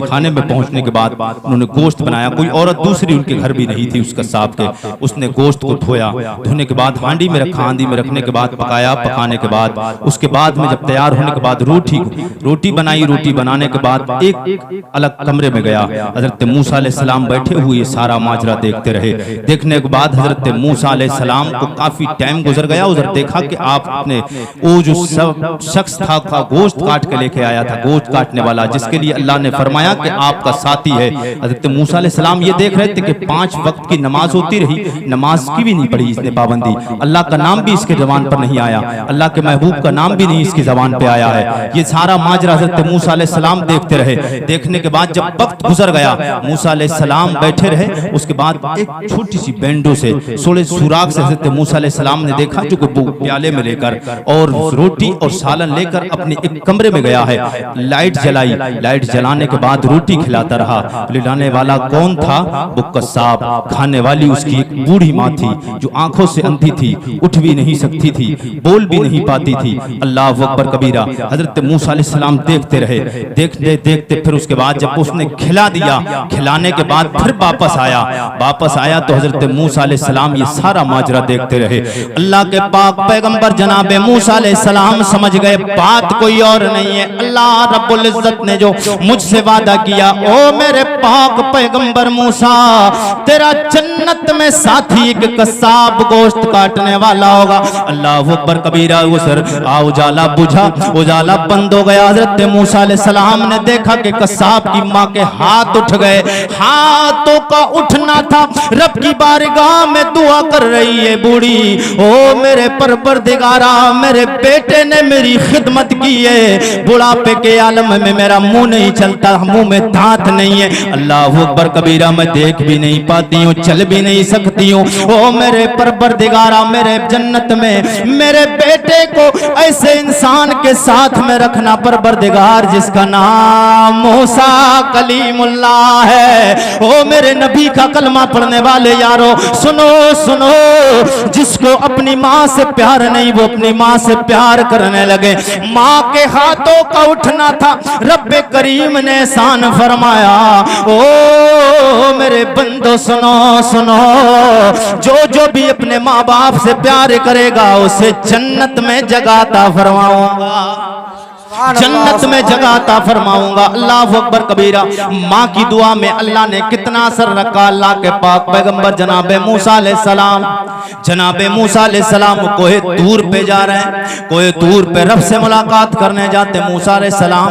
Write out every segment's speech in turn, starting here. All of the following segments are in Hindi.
खाने में पहुंचने के बाद उन्होंने गोश्त बनाया। कोई औरत दूसरी उनके घर भी नहीं थी उस कसाब के। उसने गोश्त को धोया, धोने के बाद हांडी में रखा, हांडी में रखने के बाद पकाया, पकाने के बाद उसके बाद में जब तैयार होने के बाद रोटी बनाई। रोटी बनाने के बाद एक अलग कमरे में गया। हजरत मूसा अलैहिस्सलाम बैठे हुए सारा माजरा देखते रहे। देखने के बाद हजरत मूसा अलैहिस्सलाम को काफी टाइम गुजर गया। उधर देखा कि आपने वो जो सब शख्स था गोश्त काट के लेके आया था, गोश्त काटने वाला जिसके लिए अल्लाह ने फरमाया कि आपका साथी है। हजरत मूसा अलैहिस्सलाम ये देख रहे थे कि 5 वक्त की नमाज होती रही, नमाज की भी नहीं पढ़ी इसने पाबंदी, अल्लाह का नाम भी इसके जबान पर नहीं आया, अल्लाह के महबूब का नाम भी नहीं इसकी जबान पे आया है। ये सारा माजरा हजरत मूसा अलैहिस्सलाम देखते रहे। देखने के बाद जब वक्त गुजर गया, मूसा अलैहिस्सलाम बैठे रहे। उसके बाद एक छोटी सी बैंडो से सोले सुराग से हजरत मूसा अलैहिस्सलाम ने देखा जो कि वो प्याले में लेकर और रोटी और सालन लेकर अपने एक कमरे में गया है। लाइट जलाई, लाइट जलाने के बाद रोटी खिलाता रहा। खिलाने वाला कौन था? वो कसाब। खाने वाली उसकी एक बूढ़ी माँ थी जो आंखों से अंधी थी, उठ भी नहीं सकती थी, बोल भी नहीं पाती थी। अल्लाह अकबर कबीरा। हजरत मूसा अलैहिस्सलाम देखते रहे। देखते देखते फिर उसके बाद जब उसने खिला दिया, खिलाने के बाद फिर वापस आया तो हजरत मूसा अलैहिस्सलाम ये सारा माजरा देखते रहे। अल्लाह के पाक पैगंबर जनाब मूसा अलैहिस्सलाम समझ गए बात कोई और नहीं है। अल्लाह रब्बुल इज्जत ने जो मुझसे वादा किया, ओ मेरे पाक पैगंबर मूसा, तेरा जन्नत में साथी एक कसाब गोश्त काटने वाला होगा। अल्लाह अकबर कबीरा। उधर उजाला बुझा, उजाला बंद हो गया। हजरत मूसा अलैहिस्सलाम ने देखा कि कसाब की माँ के हाथ उठ गए। हाथों का उठना था, रब की बारगाह में दुआ कर रही है बूढ़ी, ओ मेरे परवरदिगारा, मेरे बेटे ने मेरी खिदमत की है, बुढ़ापे के आलम में मेरा मुंह नहीं चलता, मुंह में दांत नहीं है। अल्लाह अकबर कबीरा। मैं देख भी नहीं पाती हूँ, चल भी नहीं सकती हूँ। ओ मेरे परवरदिगारा, मेरे जन्नत में मेरे बेटे को ऐसे इंसान के साथ में रखना परवरदिगार जिसका नाम मूसा कलीमुल्लाह है। ओ मेरे नबी का कलमा पढ़ने वाले यारो सुनो सुनो, जिसको अपनी माँ से प्यार नहीं वो अपनी माँ से प्यार करने लगे। माँ के हाथों का उठना था, रब्बे करीम ने एहसान फरमाया, ओ मेरे बंदो सुनो सुनो, जो भी अपने माँ बाप से प्यार करेगा उसे जन्नत में जगह अता फरमाऊंगा, जन्नत में जगह अता फरमाऊंगा। अल्लाह अकबर कबीरा। माँ की दुआ में अल्लाह ने कितना असर रखा। अल्लाह के पाक पैगंबर जनाब मूसा अलैहिस्सलाम, जनाब मूसा अलैहिस्सलाम कोहे तूर पे जा रहे हैं, कोहे तूर पे रब से मुलाकात करने जाते। मूसा अलैहिस्सलाम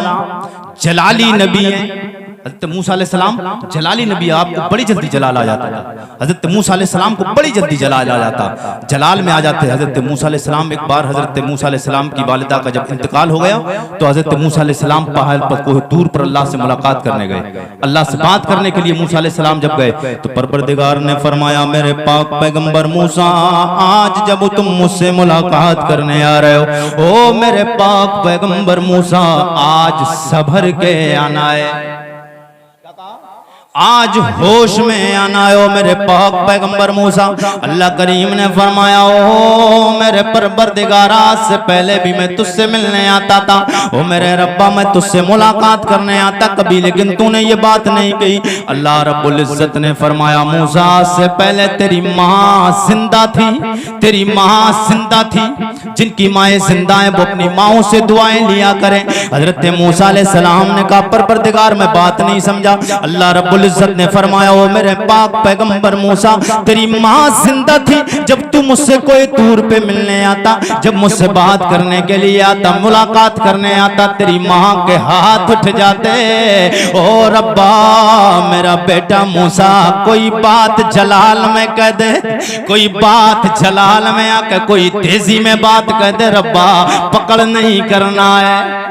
जलाली नबी है। हज़रत मूसा अलैहिस्सलाम जलाली नबी, आपको बड़ी जल्दी जलाल आ जाता था। हज़रत मूसा अलैहिस्सलाम को बड़ी जल्दी जलाल आ जाता, जलाल में आ जाते। हज़रत मूसा अलैहिस्सलाम एक बार हज़रत मूसा अलैहिस्सलाम की वालिदा का जब इंतकाल हो गया तो हज़रत मूसा अलैहिस्सलाम पहाड़ पर कोह तूर पर अल्लाह से मुलाकात करने गए। अल्लाह से बात करने के लिए मूसा अलैहिस्सलाम जब गए तो परवरदिगार ने फरमाया, मेरे पाक पैगंबर मूसा, आज जब तुम मुझसे मुलाकात करने आ रहे हो, ओ मेरे पाक पैगंबर मूसा, आज सबर के आना है, आज होश में आना है। ओ मेरे पाक पैगंबर मूसा, अल्लाह करीम ने फरमाया, ओ मेरे परवरदिगार, आज से पहले भी मैं तुझसे मिलने आता था, ओ मेरे रब्बा मैं तुझसे मुलाकात करने आता कभी, लेकिन तूने ये बात नहीं कही। अल्लाह रब्बुल इज्जत ने फरमाया, मूसा आज से पहले तेरी माँ जिंदा थी, तेरी माँ जिंदा थी, जिनकी माएँ जिंदा हैं वो अपनी माओं से दुआएं लिया करें। हजरत मूसा अलैहिस्सलाम ने कहा, परवरदिगार मैं बात नहीं समझा। अल्लाह रब्बुल इज्जत ने फरमाया, ओ मेरे पाक पैगंबर मूसा, तेरी माँ जिंदा थी जब तू मुझसे कोई तूर पे मिलने आता, जब मुझसे बात करने के लिए आता, मुलाकात करने आता, तेरी माँ के हाथ उठ जाते। ओ रब्बा, मेरा बेटा मूसा कोई बात जलाल में कह दे, कोई बात जलाल में आके कोई तेजी में बात कह दे, रब्बा पकड़ नहीं करना है।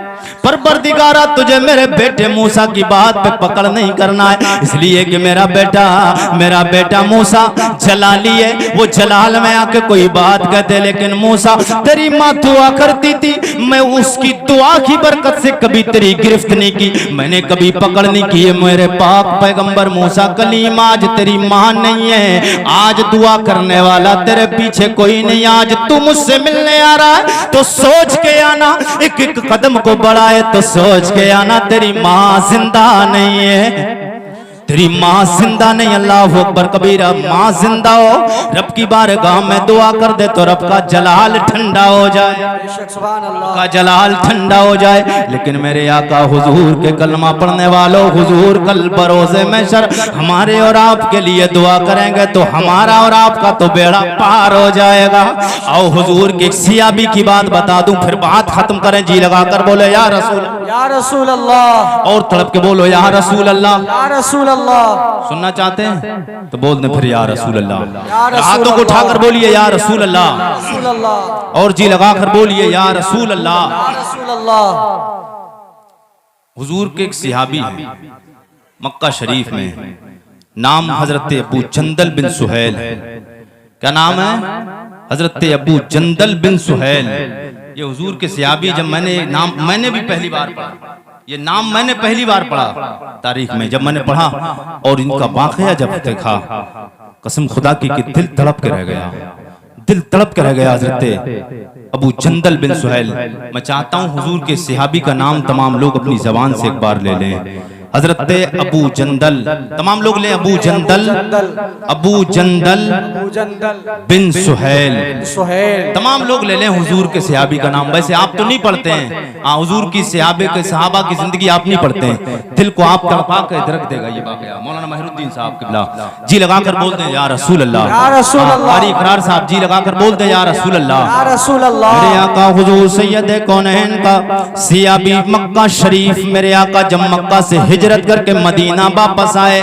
परवरदिगारा तुझे मेरे बेटे मूसा की बात पे पकड़ नहीं करना है, इसलिए कि मेरा बेटा मूसा जलाली है, वो जलाल में आके कोई बात कहते। लेकिन मूसा तेरी माँ दुआ करती थी, मैं उसकी दुआ की बरकत से कभी तेरी गिरफ्त नहीं की, मैंने कभी पकड़ नहीं की। मेरे पाक पैगंबर मूसा कलीम, आज तेरी माँ नहीं है, आज दुआ करने वाला तेरे पीछे कोई नहीं। आज तू मुझसे मिलने आ रहा है तो सोच के आना, एक एक कदम को बढ़ा पड़ा है तो सोच के आना तेरी माँ जिंदा नहीं है, तेरी माँ जिंदा नहीं। अल्लाह अकबर कबीरा। माँ जिंदा हो, रब की बारगाह में दुआ कर दे तो रब का जलाल ठंडा हो जाए, का जलाल ठंडा हो जाए। लेकिन मेरे आका हुजूर के कलमा पढ़ने वालों, हुजूर कल बरोज़े महशर हमारे और आपके लिए दुआ करेंगे तो हमारा और आपका तो बेड़ा पार हो जाएगा। आओ हुजूर की सियाबी की बात बता दूं, फिर बात खत्म करें। जी लगाकर बोले या रसूल अल्लाह, और तड़प के बोलो या रसूल अल्लाह, या रसूल अल्लाह। सुनना चाहते हैं तो बोल दें फिर या रसूल अल्लाह। हाथों को उठाकर बोलिए या रसूल अल्लाह, और जी लगाकर बोलिए या रसूल अल्लाह। हुजूर के एक सिहाबी हैं मक्का शरीफ में, नाम हजरत अबू जंदल बिन सुहैल है। क्या नाम है? हजरत अबू जंदल बिन सुहैल। ये हुजूर के सिहाबी, जब मैंने भी पहली बार पढ़ा, ये नाम मैंने पहली बार पढ़ा तारीख में, जब मैंने पढ़ा और इनका वाकया जब देखा, कसम खुदा की कि दिल तड़प के रह गया, दिल तड़प के रह गया। हजरत अबू जंदल बिन सुहैल। मैं चाहता हूं हुजूर के सिहाबी का नाम तमाम लोग अपनी जबान से एक बार ले लें। हजरत अबू जंदल, तमाम लोग ले, अबू जंदल, अबू जंदल बिन सुहैल, तमाम लोग ले लें हुजूर के सिहाबी का नाम। वैसे आप तो नहीं पढ़ते हैं, हाँ हुजूर की सिहाबे के सहाबा की जिंदगी आप नहीं पढ़ते हैं, दिल को आप तड़पा के दरक देगा ये वाकया। मौलाना महिरुद्दीन साहब किबला जी लगाकर बोल दें या रसूल अल्लाह, या रसूल अल्लाह। कारी इकरार साहब जी लगाकर बोल दें या रसूल अल्लाह, या रसूल अल्लाह। मेरे आका हुजूर सैयद कौनैन का सिहाबी मक्का शरीफ, मेरे आका जब मक्का से हिजरत करके मदीना वापस आए,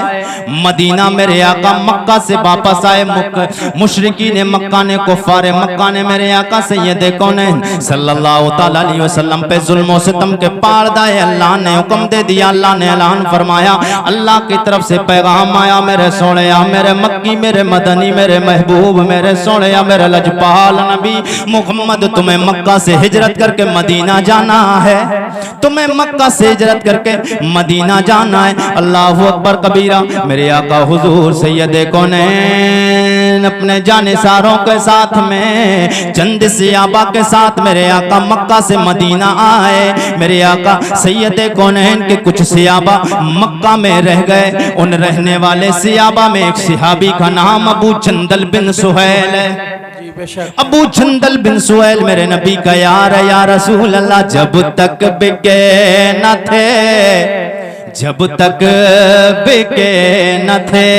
मदीना मेरे आका मक्का से वापस आए, मुशरिकीन ने मक्का ने, कुफार मक्का ने मेरे आका सैयद कौनैन सल्लल्लाहु तआला अलैहि वसल्लम पे जुल्म सितम के पार दाए। अल्लाह ने हुक्म दे दिया, अल्लाह ने ऐलान फरमाया, अल्लाह की तरफ से पैगाम आया, मेरे सोनिया, मेरे मक्की, मेरे मदनी, मेरे महबूब, मेरे सोनिया, मेरे लजपाल नबी मुहम्मद, तुम्हें मक्का से हिजरत करके मदीना जाना है, तुम्हें मक्का से हिजरत करके मदीना जाना है। अल्लाह अकबर कबीरा। मेरे आका हुजूर सैयद कौनैन अपने जानिसारों के साथ में, चंद सियाबा के साथ मेरे आका मक्का से मदीना आए। मेरे आका सैयद कौनैन के कुछ सियाबा मक्का में रह गए। उन रहने वाले सियाबा में एक सिहाबी का नाम अबू जंदल बिन सुहैल है। अबू जंदल बिन सुहैल मेरे नबी का यार है, या रसूल अल्लाह। जब तक बिके न थे, जब तक बिके न थे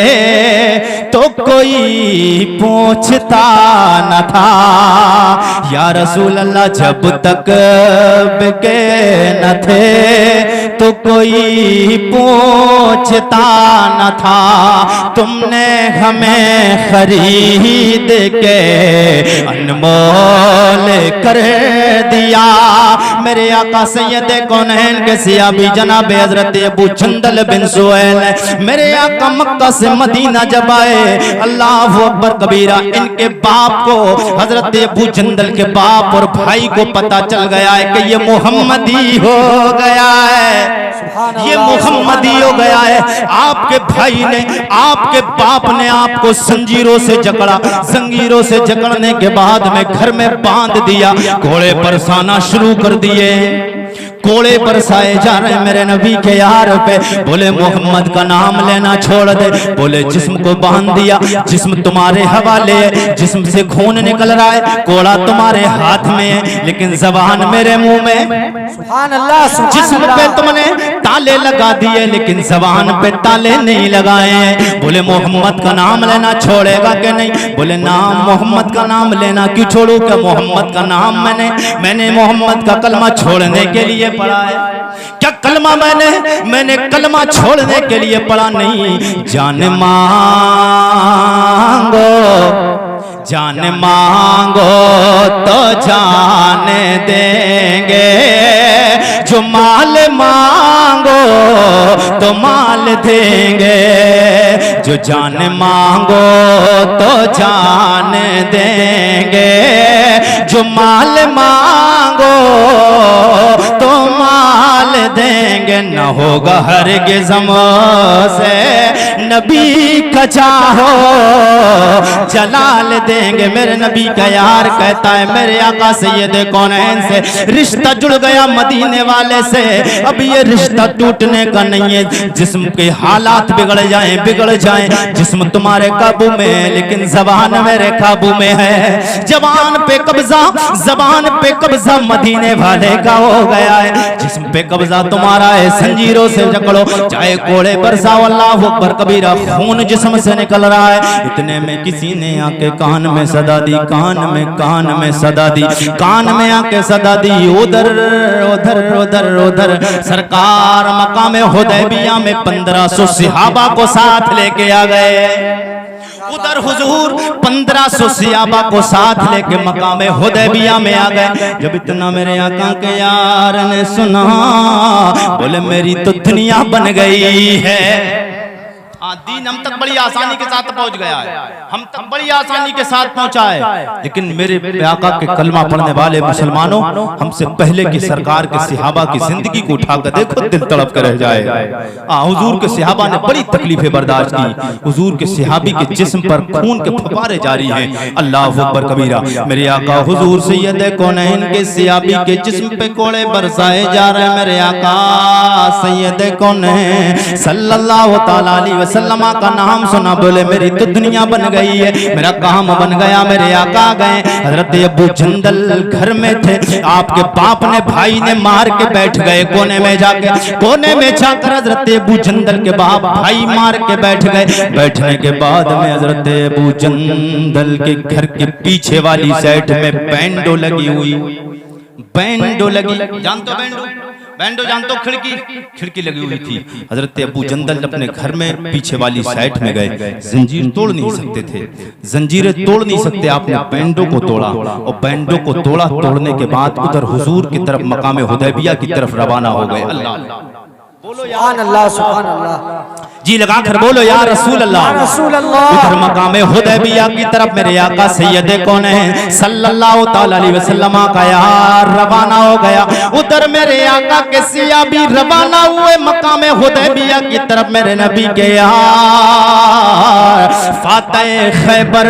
तो कोई पूछता न था, या रसूल अल्लाह। जब तक बिके न थे तो कोई पूछता न था, तुमने हमें खरीद के अनमोल कर दिया। मेरे आका सैयद कौनैन के सियाबी जनाब हजरत अबू जंदल बिन सुहैल, मेरे आका मक्का से मदीना जब आए, अल्लाह अकबर कबीरा, इनके बाप को, हजरत अबू जंदल के बाप और भाई को पता चल गया है कि ये मुहम्मदी हो गया है, ये मुहम्मदी हो गया है। आपके भाई ने, आपके बाप ने आपको जंजीरों से जकड़ा, जंजीरों से जकड़ने के बाद में घर में बांध दिया, घोड़े बरसाना शुरू कर दिए, कोड़े बरसाए जा रहे मेरे नबी के यार पे। बोले मोहम्मद का नाम लेना छोड़ दे, बोले जिस्म को बांध दिया, जिस्म तुम्हारे हवाले है, जिस्म से खून निकल रहा है, कोड़ा तुम्हारे हाथ में है लेकिन जबान मेरे मुंह में। सुभान अल्लाह। जिस्म पे तुमने ताले लगा दिए लेकिन जबान पे ताले नहीं लगाए हैं। बोले मोहम्मद का नाम लेना छोड़ेगा कि नहीं? बोले नाम, मोहम्मद का नाम लेना क्यों छोड़ू, क्या मोहम्मद का नाम मैंने मोहम्मद का कलमा छोड़ने के लिए पढ़ा है? क्या कलमा मैंने कलमा छोड़ने के लिए पढ़ा? नहीं। जान मांगो, जान मांगो तो जान देंगे, जो माल मांगो तो माल देंगे, जो जान मांगो तो जान देंगे, जो माल मांगो तो माल देंगे न होगा हरगिज़ से, नबी का चाहो जलाल देंगे। मेरे नबी का यार कहता है मेरे आका सैयद कौनैन से रिश्ता जुड़ गया मदीने वाले से, अब ये रिश्ता टूटने का नहीं है। जिस्म के हालात बिगड़ जाएं, जिस्म तुम्हारे काबू में है लेकिन ज़बान मेरे काबू में है। ज़बान पे कब्जा मदीने वाले का हो गया है, जिस्म पे कब्जा तुम्हारा है। जंजीरों से जकड़ो चाहे कोड़े बरसाओ, अल्लाह अकबर कबीरा, खून जिस्म से निकल रहा है। इतने में किसी ने आके कान में सदा दी, कान में सदा दी, कान में आके सदा दी, उधर उधर उधर उधर सरकार मकाम हुदैबिया में 1500 सहाबा को साथ लेके आ गए। उधर हुजूर 1500 सहाबा को साथ लेके मकाम हुदैबिया में आ गए। जब इतना मेरे आका के यार ने सुना, बोले मेरी तो दुनिया बन गई है। दीन हम तक बड़ी आसानी के साथ पहुंच गया है, हम तक बड़ी आसानी के साथ पहुंचा है, लेकिन मेरे आका के कलमा पढ़ने वाले मुसलमानों हमसे पहले की सरकार के सहाबा की जिंदगी को उठाकर देखो, दिल तड़प कर रह जाए। हुजूर के सहाबा ने बड़ी तकलीफें बर्दाश्त की। हुजूर के सहाबी के जिस्म पर खून के फव्वारे जारी हैं। अल्लाह अकबर कबीरा, मेरे आका हुजूर सैयद कौनैन के सहाबी के जिस्म पे कोड़े बरसाए जा रहे हैं। मेरे आका सैयद कौनैन सल्लल्लाहु तआला अलैहि वसल्लम का नाम सुना, बोले मेरी तो दुनिया बन गई है, मेरा काम बन गया। मेरे आका गए, हजरत अबू जंदल घर में थे, आपके बाप ने भाई ने मार के बैठ गए कोने में जाकर हजरत अबू जंदल के बाप भाई मार के बैठ गए। बैठने के बाद में हजरत अबू जंदल के घर के पीछे वाली साइड में बैंडो लगी हुई, बैंडो लगी, जानते हो बैंडो जानते हो, खिड़की लगी हुई थी। हजरत अबू जंदल अपने घर में पीछे वाली साइड में गए, जंजीर तोड़ नहीं सकते थे, जंजीरें तोड़ नहीं सकते, आपने बैंडो को तोड़ा और बैंडो को तोड़ने के बाद उधर हुजूर की तरफ मकाम हुदैबिया की तरफ रवाना हो गए। अल्लाह बोलो सुभान अल्लाह, सुभान अल्लाह, जी लगा कर बोलो या रसूल अल्लाह, रसूल अल्लाह। उधर मकाम हुदैबिया की तरफ मेरे आका सैयद कौनैन सल्लल्लाहु तआला अलैहि वसल्लम का यार रवाना हो गया। उधर मेरे आका के सहाबी रवाना हुए मकाम हुदैबिया की तरफ। मेरे नबी के यार फातिह खैबर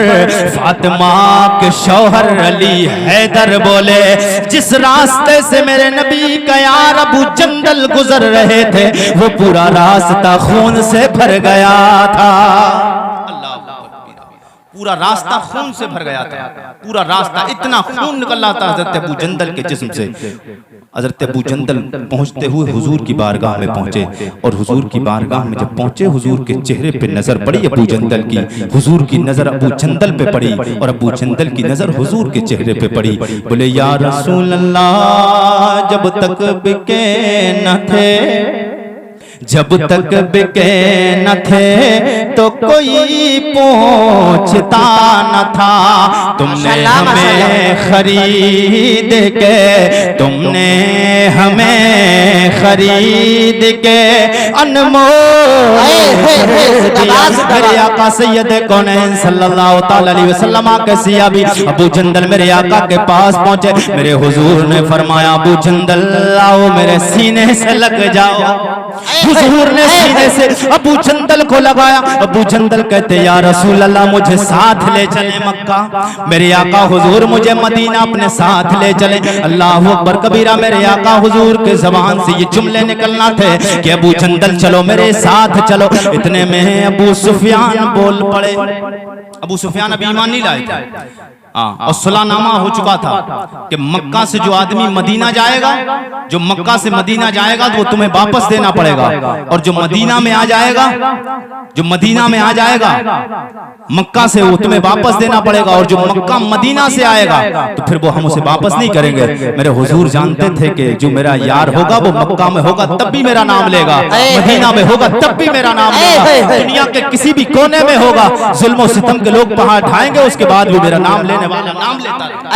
फातिमा के शौहर अली हैदर बोले, जिस रास्ते से मेरे नबी का यार अबू जंदल गुजर रहे थे वो पूरा रास्ता खून से भर गया था। अल्लाह, पूरा रास्ता खून से भर गया था, पूरा रास्ता इतना खून निकल रहा था हजरत अबू जंदल के जिस्म से। हजरत अबू जंदल पहुंचते हुए हुजूर की बारगाह में पहुंचे और हुजूर की बारगाह में जब पहुंचे हुजूर के चेहरे पे नजर पड़ी अबू जंदल की, हुजूर की नजर अबू जंदल पे पड़ी और अबू जंदल की नजर हुजूर के चेहरे पे पड़ी। बोले या रसूल अल्लाह, जब तक बिके न थे, जब तक बिके न थे तो कोई पूछता न था, तुमने हमें खरीद के, तुमने हमें खरीद के अनमोल मेरे आका सैयद कौनैन सल्लल्लाहु तआला अलैहि वसल्लम के सहाबी अबू जंदल मेरे आका के पास पहुंचे। मेरे हुजूर ने फरमाया अबू जंदल आओ मेरे सीने से लग जाओ। हुजूर ने सीने से अबू जंदल को लगाया। अबू जंदल कहते या रसूल अल्लाह मुझे साथ ले चले मक्का, मेरे आका हुजूर मुझे मदीना अपने साथ ले चले। अल्लाह अकबर कबीरा, मेरे आका हुजूर के जबान से ये जुमले निकलना थे कि अबू जंदल चलो मेरे साथ चलो। इतने में अबू सुफियान बोल पड़े। अबू सुफियान अभी ईमान नहीं लाए थे और सुलहनामा हो चुका था कि मक्का से जो आदमी मदीना जाएगा, जो मक्का से मदीना जाएगा तो वो तुम्हें वापस देना पड़ेगा, और जो मदीना में आ जाएगा, जो मदीना में आ जाएगा मक्का से वो तुम्हें वापस देना पड़ेगा, और जो मक्का मदीना से आएगा तो फिर वो हम उसे वापस नहीं करेंगे। मेरे हुजूर जानते थे कि जो मेरा यार होगा वो मक्का में होगा तब भी मेरा नाम लेगा, मदीना में होगा तब भी मेरा नाम लेगा, दुनिया के किसी भी कोने में होगा, जुल्म और सितम के लोग पहाड़ ढाएंगे उसके बाद भी मेरा नाम लेने लेने वाला, नाम लेता रहता।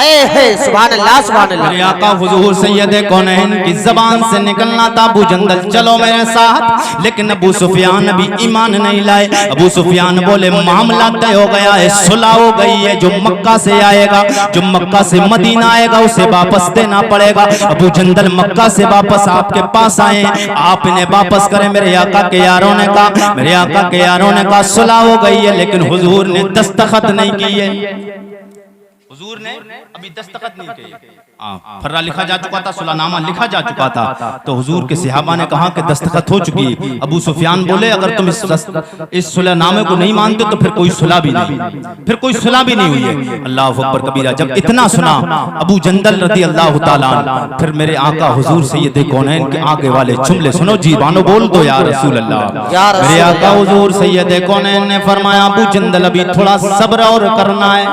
सुभान अल्लाह सुभान अल्लाह। मेरे आका हुजूर सैयद कौनैन की जबान से निकलना था, अबू जंदल चलो मेरे साथ, लेकिन अबू सुफियान अभी ईमान नहीं लाए। अबू सुफियान बोले मामला तय हो गया है, सुलह हो गई है, जो मक्का से आएगा, जो मक्का से मदीना आएगा उसे वापस देना पड़ेगा। अबू जंदल मक्का से वापस आपके पास आए, आप इन्हें वापस करें। मेरे आका के यारों ने कहा, मेरे आका के यारों ने कहा सुलह हो गई है, लेकिन हुजूर ने दस्तखत नहीं किए, हुजूर ने अभी दस्तखत नहीं किए। फर्रा लिखा जा चुका था, सुलहनामा लिखा जा चुका था। तो हुजूर के सहाबा ने कहा कि दस्तखत हो चुकी। अबू सुफियान बोले अगर तुम इस सुलहनामे को नहीं मानते तो फिर कोई सुलह भी नहीं, फिर कोई सुलह भी नहीं हुई है। अल्लाह अकबर कबीरा। जब इतना सुना अबू जंदल रदी अल्लाह ताला अन्हु, फिर मेरे आका हुजूर सैयद कौनैन के आगे वाले जुमले सुनो जी, बानो बोल दो या रसूल अल्लाह। मेरे आका हुजूर सैयद कौनैन ने फरमाया अबू जंदल अभी थोड़ा सब्र और करना है,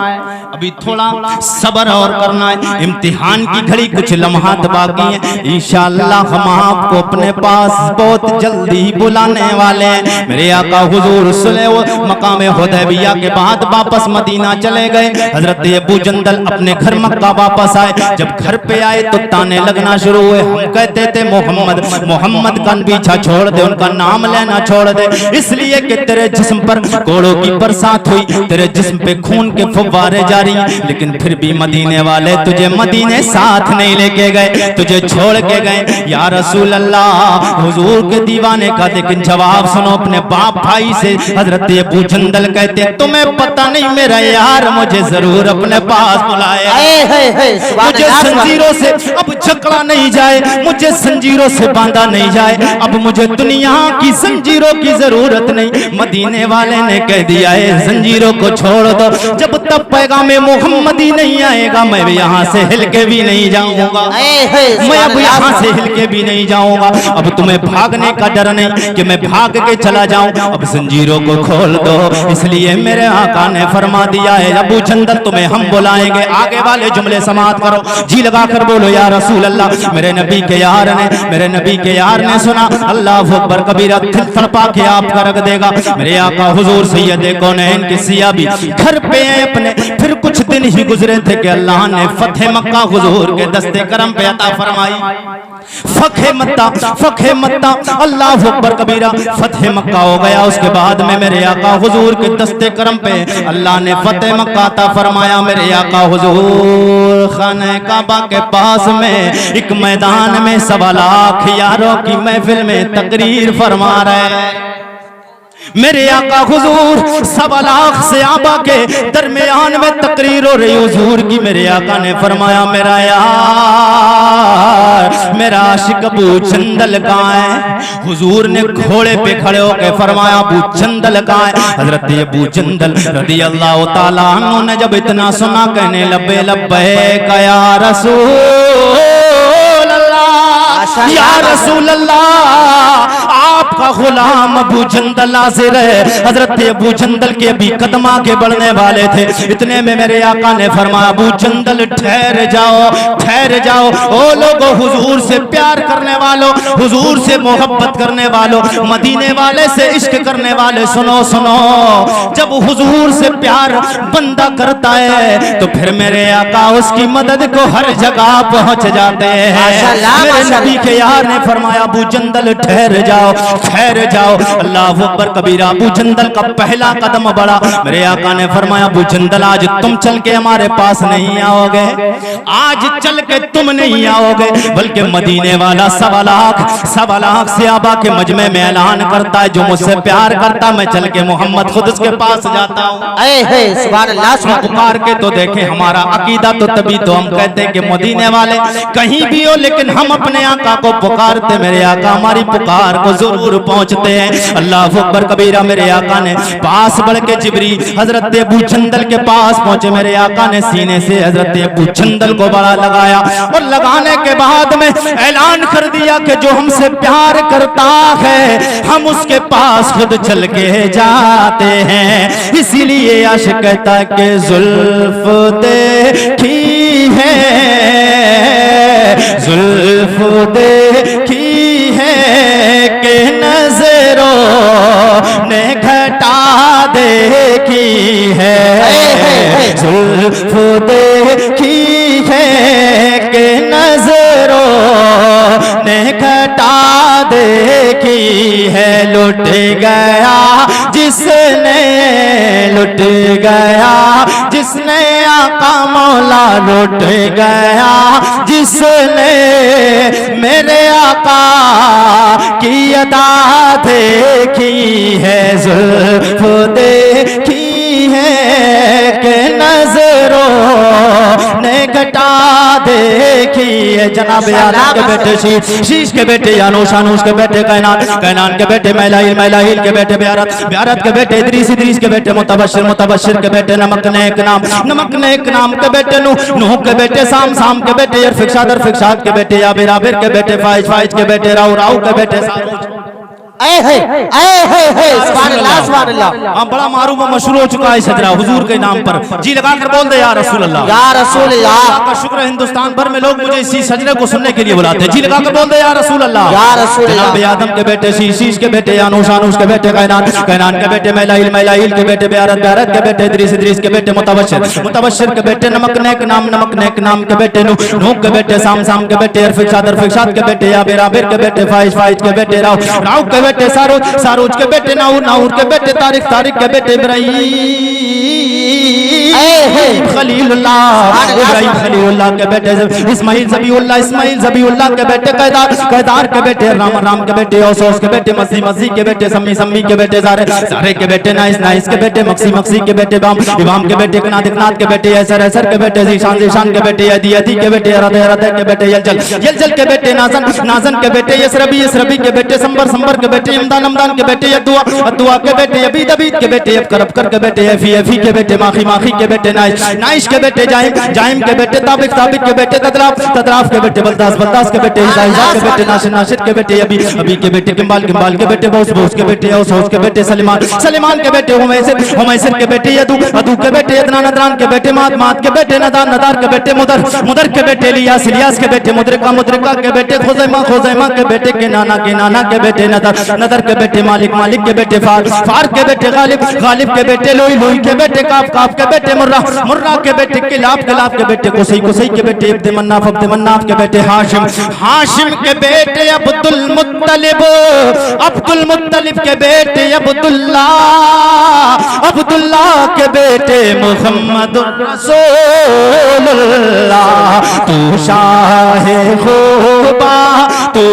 अभी थोड़ा सब्र और करना है, इम्तिहान की घड़ी कुछ लम्हात बाकी है, इंशाअल्लाह हम आपको अपने पास बहुत जल्दी बुलाने वाले हैं। मेरे आका हुजूर सुलह मकाम हुदैबिया के बाद वापस मदीना चले गए। हजरत अबू जंदल अपने घर मक्का वापस आए। जब घर पे आए तो ताने लगना शुरू हुए। हम कहते थे मोहम्मद मोहम्मद का पीछा छोड़ दे, उनका नाम लेना छोड़ दे, इसलिए कि तेरे जिस्म पर कोड़ों की बरसात हुई, तेरे जिस्म पे खून के फव्वारे जारी, लेकिन फिर भी मदीने वाले तुझे मदीने साथ नहीं लेके गए, तुझे छोड़ के गए। या रसूल अल्लाह हुजूर के दीवाने का लेकिन जवाब सुनो अपने बाप भाई से। हजरत अबू जंदल कहते तुम्हें पता नहीं मेरा यार मुझे जरूर अपने पास बुलाया, मुझे जंजीरों से अब जकड़ा नहीं जाए, मुझे जंजीरों से बांधा नहीं जाए, अब मुझे दुनिया की जंजीरों की जरूरत नहीं। मदीने वाले ने कह दिया है जंजीरों को छोड़ दो, जब तक पैगाम मोहम्मदी नहीं आएगा मैं यहाँ से हिल के भी नहीं जाऊंगा, मैं अब यहाँ से हिल के भी नहीं जाऊंगा। अब तुम्हें भागने का डर नहीं कि मैं भाग के चला जाऊं, अब जंजीरों को खोल दो। इसलिए मेरे आका ने फरमा दिया है अबू जंदल तुम्हें हम बुलाएंगे। आगे वाले जुमले समाप्त करो, जी लगा कर बोलो या रसूल अल्लाह। मेरे नबी के यार ने, मेरे नबी के यार ने सुना, अल्लाह अकबर कबीरा, दिल तड़पा के आपका रख देगा। मेरे आका हुजूर सैयद कौनैन के सिया भी घर पे हैं अपने। फिर कुछ दिन ही गुजरे थे कि अल्लाह ने फतेह मक्का हुजूर के दस्ते करम पे अता फरमाई। फतेह मक्का अल्लाह अकबर कबीरा, फतेह मक्का हो गया। उसके बाद में मेरे आका हुजूर के दस्ते करम पे अल्लाह ने फतेह मक्का अता फरमाया। मेरे आका हुजूर खाने काबा के पास में एक मैदान में 1.25 लाख यारों की महफिल में तकरीर फरमा रहे हैं। मेरे आका हुजूर 1.25 लाख सहाबा के दरमियान में तकरीर हो रही हुजूर की। मेरे आका ने फरमाया मेरा यार, मेरा आशिक अबू जंदल कहाँ है? हुजूर ने घोड़े पे खड़े होकर फरमाया अबू जंदल कहाँ है? हजरत अबू जंदल रदी अल्लाह ताला अन्हु ने जब इतना सुना कहने लब्बे लब्बैक या रसूल अल्लाह, या रसूल अल्लाह, आपका गुलाम अबू जंदल हाजिर है। हजरत अबू जंदल के अभी कदम आगे बढ़ने वाले थे, इतने में मेरे आका ने फरमाया अबू जंदल ठहर जाओ, ठहर जाओ। ओ लोगों, हुजूर से प्यार करने वालों, हुजूर से मोहब्बत करने वालों, मदीने वाले से इश्क करने वाले, सुनो सुनो, जब हुजूर से प्यार बंदा करता है तो फिर मेरे आका उसकी मदद को हर जगह पहुंच जाते हैं। मेरे नबी के यार ने फरमाया अबू जंदल ठहर जाओ, ठहर जाओ। अल्लाह अकबर कबीरा। अबू जंदल का पहला कदम बढ़ा। मेरे आका ने फरमाया अबू जंदल आज तुम चल के हमारे पास नहीं आओगे, आज चल के तुम नहीं आओगे, बल्कि मदीने वाला 1.25 लाख सहाबा के मजमे में ऐलान करता है जो मुझसे प्यार करता मैं चल के मोहम्मद खुद उसके पास जाता हूँ। सुभान अल्लाह। पुकार के तो देखे हमारा अकीदा, तो तभी तो हम कहते हैं कि मदीने वाले कहीं भी हो लेकिन हम अपने आका को पुकारते, मेरे आका हमारी पुकार को जरूर पहुंचते हैं। अल्लाह अकबर कबीरा। मेरे आका ने पास बढ़ के जिब्री हजरत अबू जंदल के पास पहुंचे। मेरे आका ने सीने से हजरत अबू जंदल को बड़ा लगाया और लगाने के बाद में ऐलान कर दिया कि जो हमसे प्यार करता है हम उसके पास खुद चल के जाते हैं। इसीलिए आशिक कहता है कि जुल्फ देखी है, जुल्फ देखी है कि नजरों ने घटा दे देखी है, जुल्फ देखी है कि नजरों ने घटा देखी है। लुट गया जिसने, लुट गया जिसने आका मौला, लुट गया जिसने मेरे आका की अदा देखी है, जुल्फ देखी है कि नजरों ने घटा देखी है। जनाब आदम के बेटे शीश के बेटे यानूश, शानूश के बेटे कैनान, कैनान के बेटे मैलाइल, मैलाइल के बेटे ब्यारत, ब्यारत के बेटे इदरीस, इदरीस के बेटे मुतबश्शिर, मुतबश्शिर के बेटे नमक नेक नाम, नमक नेक नाम के बेटे नूह, नूह के बेटे साम, साम के बेटे अरफिकशाद, अरफिकशाद के बेटे याबिर, याबिर के बेटे फाइज, फाइज के बेटे राउ, राउ के बेटे सुभान अल्लाह। हाँ, बड़ा मारूफ व मशहूर हो चुका है सजरा हुजूर के नाम पर। जी लगा कर बोल दे या रसूल अल्लाह, या रसूल अल्लाह। का शुक्र है हिंदुस्तान भर में लोग मुझे इसी सजरे को सुनने के लिए बुलाते हैं। जी लगा कर बोल दे या रसूल अल्लाह, या रसूल अल्लाह। जनाब आदम के बेटे शीश, शीश के बेटे यानूश, शानूश के बेटे कैनान, कैनान के बेटे मैलाइल, मैलाइल के बेटे ब्यारत, ब्यारत के बेटे इदरीस, इदरीस के बेटे मुतबश्शिर, मुतबश्शिर के बेटे नमक नेक नाम, नमक नेक नाम के बेटे नूह, नूह के बेटे साम, साम के बेटे अरफिकशाद, अरफिकशाद के बेटे याबिर, याबिर के बेटे फाइज, फाइज के बेटे राउ, राउ के बेटे सारूज, सारूज के बेटे नाऊर, नाऊर के बेटे तारिक, तारिक के बेटे इब्राहीम खलीलुल्लाह, इब्राहीम खलीलुल्लाह के बेटे इस्माइल ज़बीउल्लाह, इस्माइल ज़बीउल्लाह के बेटे कैदार, कैदार के बेटे राम, राम के बेटे औसौस के बेटे मसी, मसी के बेटे सम्मी, सम्मी के बेटे ज़ारे, ज़ारे के बेटे नाइस, नाइस के बेटे मक्सी, मक्सी के बेटे बाम, इमाम के बेटे कनाद, कनाद के बेटे ऐसर, ऐसर के बेटे ज़ीशान, ज़ीशान के बेटे यदी, यदी के बेटे अरद, अरद के बेटे यलजल, यलजल के बेटे नाज़न, नाज़न के बेटे यसरबी, यसरबी के बेटे संबर, संबर के बेटे यमदान, यमदान के बेटे यदुआ, अदुआ के बेटे यबीद, यबीद के बेटे यबकर, यबकर के बेटे यफी, यफी के बेटे माखी, माखी के बेटे नाइश, नाइश के बेटे जाइम, जाइम के बेटे ताबिक, ताबिक के बेटे तदराफ, तदराफ के बेटे बलदास, बलदास के बेटे हिजा, हिजा के बेटे नाशिर, नाशिर के बेटे अबी, अबी के बेटे किम्बाल, किम्बाल के बेटे बौस, बौस के बेटे औस, औस के बेटे सलीमान, सलीमान के बेटे हुमैसिर, हुमैसिर के बेटे यदू, अदू के बेटे यदनान, नदरान के बेटे मात, मात के बेटे नदान, नदार के बेटे मुदर, मुदर के बेटे इलियास, इलियास के बेटे मुदरिका, मुदरिका के बेटे खुज़ैमा, खुज़ैमा के बेटे किनाना, किनाना के बेटे नदर, नदर के बेटे मालिक, मालिक के बेटे फार, फार के बेटे गालिब, गालिब के बेटे लोई, लोई के बेटे काफ, काफ के बेटे मुर्रा, मुर्रा के बेटे किलाब, किलाब के बेटे कुसै, कुसै के बेटे इब्द मन्नाफ, इब्द मन्नाफ के बेटे हाशिम, हाशिम के बेटे अब्दुल मुत्तलिब, अब्दुल मुत्तलिब के बेटे अब्दुल्लाह, अब्दुल्लाह के बेटे मुहम्मदुर रसूलुल्लाह। तू शाहे खूबा, तू